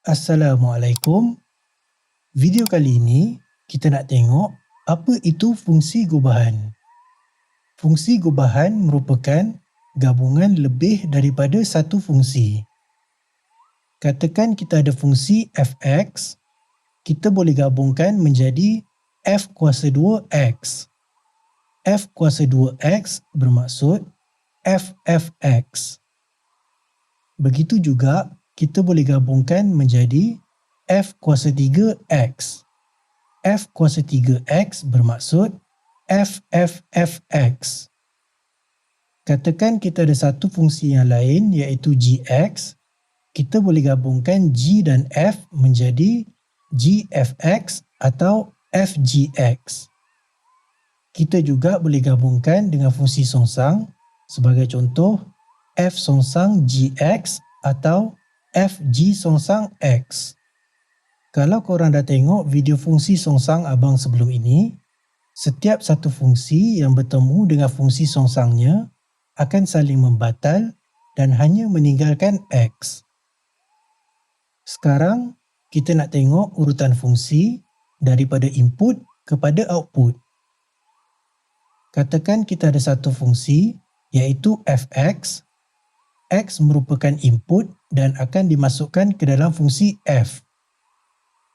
Assalamualaikum. Video kali ini kita nak tengok apa itu fungsi gubahan. Fungsi gubahan merupakan gabungan lebih daripada satu fungsi. Katakan kita ada fungsi f(x), kita boleh gabungkan menjadi f kuasa 2x. F kuasa 2x bermaksud f(f)(x). Begitu juga kita boleh gabungkan menjadi f kuasa 3x. F kuasa 3x bermaksud f(f)(x). Katakan kita ada satu fungsi yang lain iaitu gx, kita boleh gabungkan g dan f menjadi g(f)(x) atau f(g)(x). Kita juga boleh gabungkan dengan fungsi songsang, sebagai contoh f songsang gx atau f(g songsang x). Kalau korang dah tengok video fungsi songsang abang sebelum ini, setiap satu fungsi yang bertemu dengan fungsi songsangnya akan saling membatal dan hanya meninggalkan x. Sekarang kita nak tengok urutan fungsi daripada input kepada output. Katakan kita ada satu fungsi iaitu fx. X merupakan input dan akan dimasukkan ke dalam fungsi f.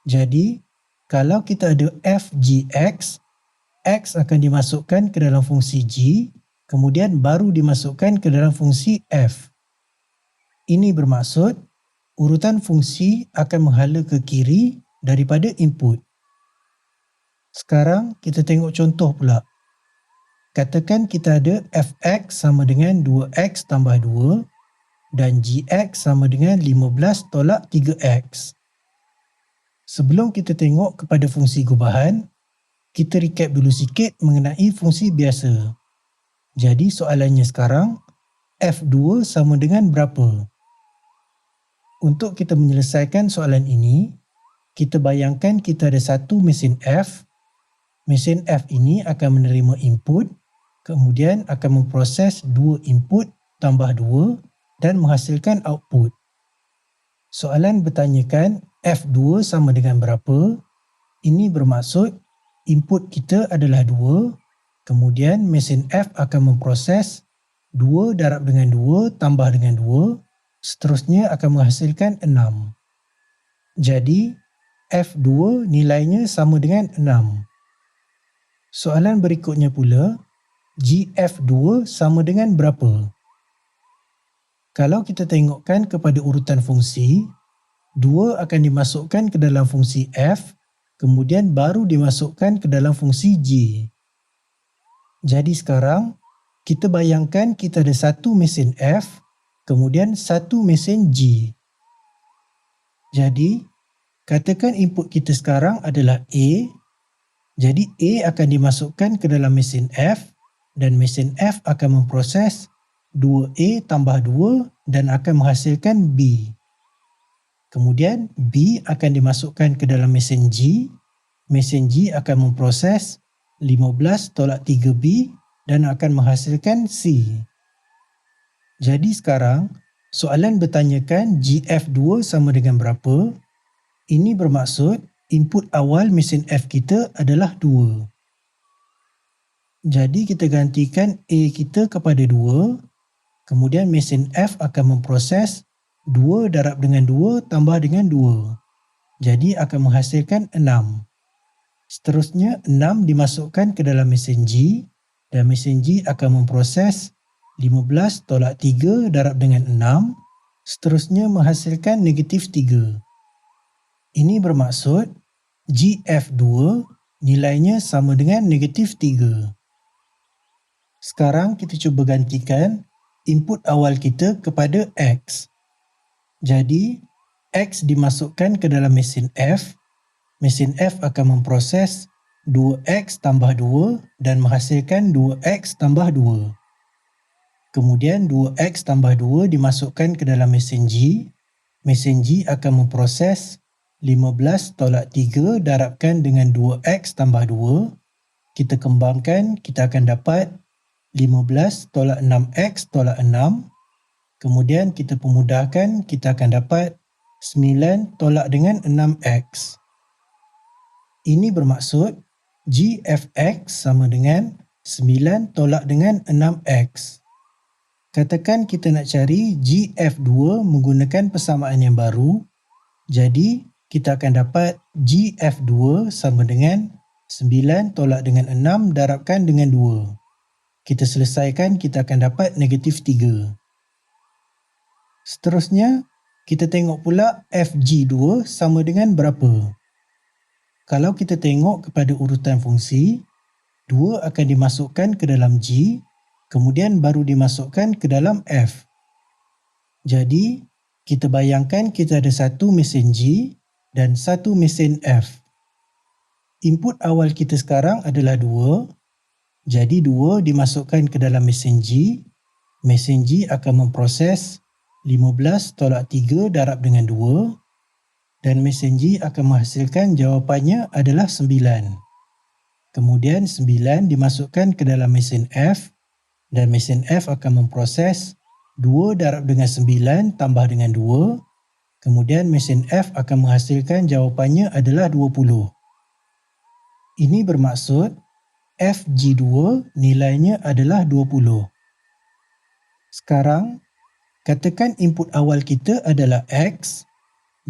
Jadi, kalau kita ada f(g)(x), x akan dimasukkan ke dalam fungsi g, kemudian baru dimasukkan ke dalam fungsi f. Ini bermaksud urutan fungsi akan menghala ke kiri daripada input. Sekarang kita tengok contoh pula. Katakan kita ada fx sama dengan 2x tambah 2 dan gx sama dengan 15 tolak 3x. Sebelum kita tengok kepada fungsi gubahan, kita recap dulu sikit mengenai fungsi biasa. Jadi soalannya sekarang, f2 sama dengan berapa? Untuk kita menyelesaikan soalan ini, kita bayangkan kita ada satu mesin F. Mesin F ini akan menerima input, kemudian akan memproses 2 input tambah 2 dan menghasilkan output. Soalan bertanyakan F2 sama dengan berapa? Ini bermaksud input kita adalah 2, kemudian mesin F akan memproses 2 darab dengan 2 tambah dengan 2, seterusnya akan menghasilkan 6. Jadi, F2 nilainya sama dengan 6. Soalan berikutnya pula, GF2 sama dengan berapa? Kalau kita tengokkan kepada urutan fungsi, 2 akan dimasukkan ke dalam fungsi f, kemudian baru dimasukkan ke dalam fungsi g. Jadi sekarang, kita bayangkan kita ada satu mesin f, kemudian satu mesin g. Jadi, katakan input kita sekarang adalah A, jadi A akan dimasukkan ke dalam mesin f dan mesin f akan memproses 2A tambah 2 dan akan menghasilkan B. Kemudian B akan dimasukkan ke dalam mesin G. Mesin G akan memproses 15 tolak 3B dan akan menghasilkan C. Jadi sekarang, soalan bertanyakan GF2 sama dengan berapa? Ini bermaksud input awal mesin F kita adalah 2. Jadi kita gantikan A kita kepada 2. Kemudian mesin F akan memproses 2 darab dengan 2 tambah dengan 2. Jadi akan menghasilkan 6. Seterusnya 6 dimasukkan ke dalam mesin G dan mesin G akan memproses 15 tolak 3 darab dengan 6. Seterusnya menghasilkan negatif 3. Ini bermaksud GF2 nilainya sama dengan negatif 3. Sekarang kita cuba gantikan input awal kita kepada X. Jadi, X dimasukkan ke dalam mesin F. Mesin F akan memproses 2X tambah 2 dan menghasilkan 2X tambah 2. Kemudian 2X tambah 2 dimasukkan ke dalam mesin G. Mesin G akan memproses 15 tolak 3 darabkan dengan 2X tambah 2. Kita kembangkan, kita akan dapat 15 tolak 6X tolak 6. Kemudian kita pemudahkan, kita akan dapat 9 tolak dengan 6x. Ini bermaksud G f(x) sama dengan 9 tolak dengan 6x. Katakan kita nak cari G f(2) menggunakan persamaan yang baru. Jadi, kita akan dapat G f(2) sama dengan 9 tolak dengan 6 darabkan dengan 2. Kita selesaikan, kita akan dapat negatif 3. Seterusnya, kita tengok pula fg2 sama dengan berapa. Kalau kita tengok kepada urutan fungsi, 2 akan dimasukkan ke dalam G, kemudian baru dimasukkan ke dalam F. Jadi, kita bayangkan kita ada satu mesin G dan satu mesin F. Input awal kita sekarang adalah 2, jadi 2 dimasukkan ke dalam mesin G akan memproses 15 tolak 3 darab dengan 2 dan mesin G akan menghasilkan jawapannya adalah 9. Kemudian 9 dimasukkan ke dalam mesin F dan mesin F akan memproses 2 darab dengan 9 tambah dengan 2. Kemudian mesin F akan menghasilkan jawapannya adalah 20. Ini bermaksud fg2 nilainya adalah 20. Sekarang, katakan input awal kita adalah X.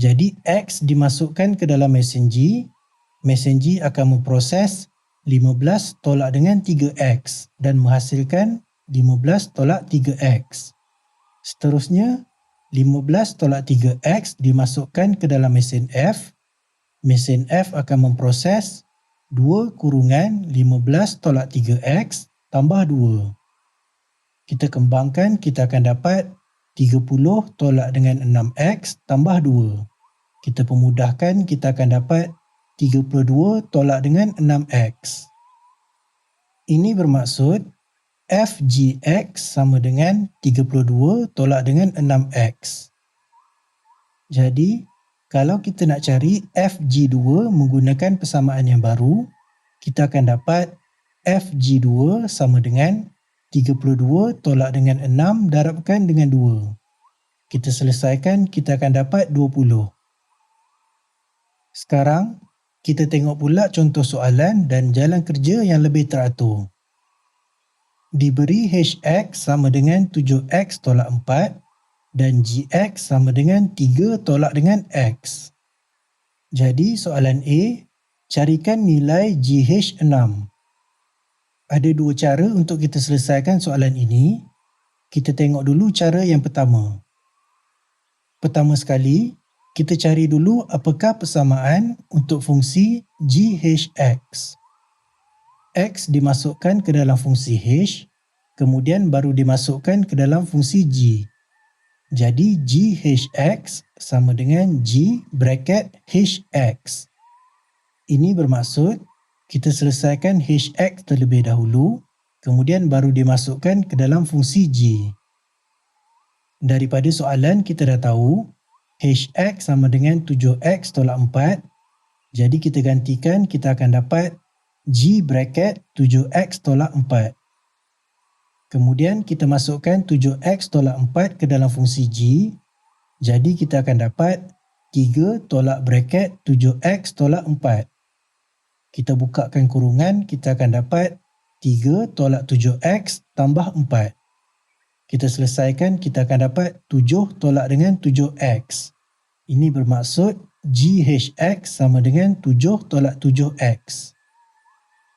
Jadi X dimasukkan ke dalam mesin G akan memproses 15 tolak dengan 3X dan menghasilkan 15 tolak 3X. Seterusnya, 15 tolak 3X dimasukkan ke dalam mesin F akan memproses 2 kurungan 15 tolak 3X tambah 2. Kita kembangkan, kita akan dapat 30 tolak dengan 6X tambah 2. Kita pemudahkan, kita akan dapat 32 tolak dengan 6X. Ini bermaksud fgx sama dengan 32 tolak dengan 6X. Jadi, kalau kita nak cari fg2 menggunakan persamaan yang baru, kita akan dapat fg2 sama dengan 32 tolak dengan 6 darabkan dengan 2. Kita selesaikan, kita akan dapat 20. Sekarang, kita tengok pula contoh soalan dan jalan kerja yang lebih teratur. Diberi hx sama dengan 7x tolak 4 dan gx sama dengan 3 tolak dengan x. Jadi soalan A, carikan nilai GH6. Ada dua cara untuk kita selesaikan soalan ini. Kita tengok dulu cara yang pertama. Pertama sekali, kita cari dulu apakah persamaan untuk fungsi GHX. X dimasukkan ke dalam fungsi H, kemudian baru dimasukkan ke dalam fungsi G. Jadi GHX sama dengan G bracket HX. Ini bermaksud kita selesaikan HX terlebih dahulu, kemudian baru dimasukkan ke dalam fungsi G. Daripada soalan kita dah tahu HX sama dengan 7X tolak 4. Jadi kita gantikan, kita akan dapat G bracket 7X tolak 4. Kemudian kita masukkan 7x tolak 4 ke dalam fungsi G. Jadi kita akan dapat 3 tolak bracket 7x tolak 4. Kita bukakan kurungan, kita akan dapat 3 tolak 7x tambah 4. Kita selesaikan, kita akan dapat 7 tolak dengan 7x. Ini bermaksud GHX sama dengan 7 tolak 7x.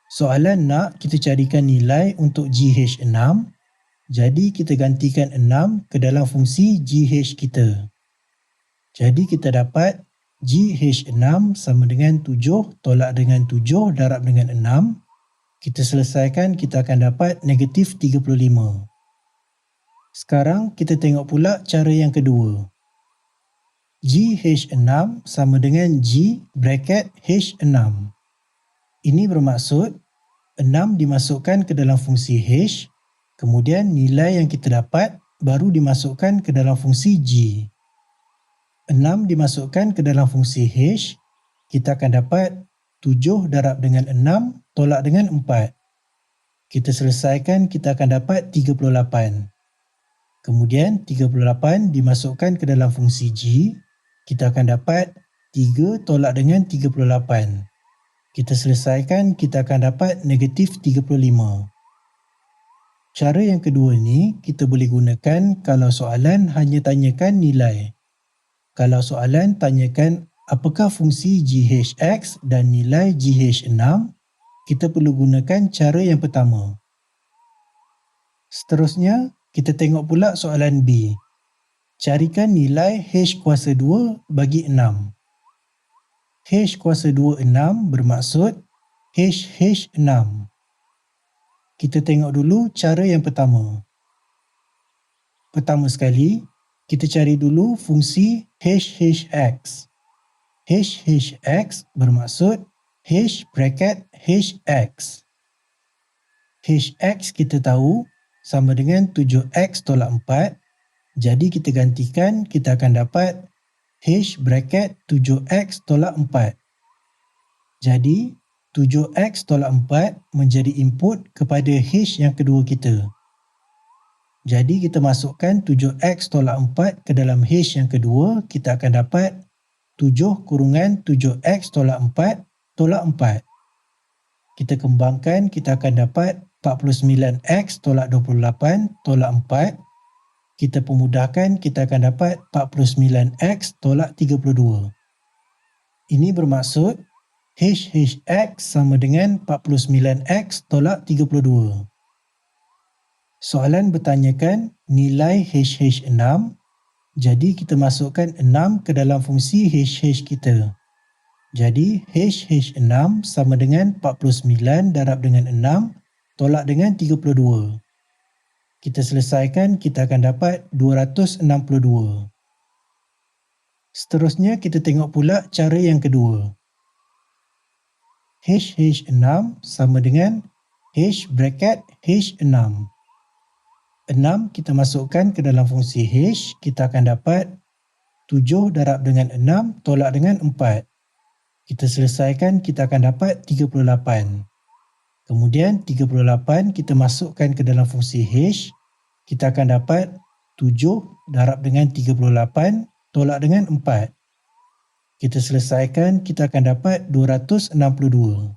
Soalan nak kita carikan nilai untuk GH6, jadi kita gantikan 6 ke dalam fungsi GH kita. Jadi kita dapat GH6 sama dengan 7 tolak dengan 7 darab dengan 6. Kita selesaikan, kita akan dapat negatif 35. Sekarang kita tengok pula cara yang kedua. GH6 sama dengan G bracket H6. Ini bermaksud 6 dimasukkan ke dalam fungsi H, kemudian nilai yang kita dapat baru dimasukkan ke dalam fungsi G. 6 dimasukkan ke dalam fungsi H, kita akan dapat 7 darab dengan 6 tolak dengan 4. Kita selesaikan, kita akan dapat 38. Kemudian 38 dimasukkan ke dalam fungsi G, kita akan dapat 3 tolak dengan 38. Kita selesaikan, kita akan dapat negatif 35. Cara yang kedua ni kita boleh gunakan kalau soalan hanya tanyakan nilai. Kalau soalan tanyakan apakah fungsi GHX dan nilai GH6, kita perlu gunakan cara yang pertama. Seterusnya, kita tengok pula soalan B. Carikan nilai H kuasa 2 bagi 6. H kuasa 2 6 bermaksud HH6. Kita tengok dulu cara yang pertama. Pertama sekali, kita cari dulu fungsi HHX. HHX bermaksud H bracket HX. HX kita tahu sama dengan 7X tolak 4. Jadi kita gantikan, kita akan dapat H bracket 7X tolak 4. Jadi, 7X tolak 4 menjadi input kepada H yang kedua kita. Jadi kita masukkan 7X tolak 4 ke dalam H yang kedua, kita akan dapat 7 kurungan 7X tolak 4 tolak 4. Kita kembangkan, kita akan dapat 49X tolak 28 tolak 4. Kita pemudahkan, kita akan dapat 49X tolak 32. Ini bermaksud HHX sama dengan 49X tolak 32. Soalan bertanyakan nilai HH6, jadi kita masukkan 6 ke dalam fungsi HH kita. Jadi HH6 sama dengan 49 darab dengan 6 tolak dengan 32. Kita selesaikan, kita akan dapat 262. Seterusnya kita tengok pula cara yang kedua. HH6 sama dengan H bracket H6. 6 kita masukkan ke dalam fungsi H, kita akan dapat 7 darab dengan 6 tolak dengan 4. Kita selesaikan, kita akan dapat 38. Kemudian 38 kita masukkan ke dalam fungsi H, kita akan dapat 7 darab dengan 38 tolak dengan 4. Kita selesaikan, kita akan dapat 262.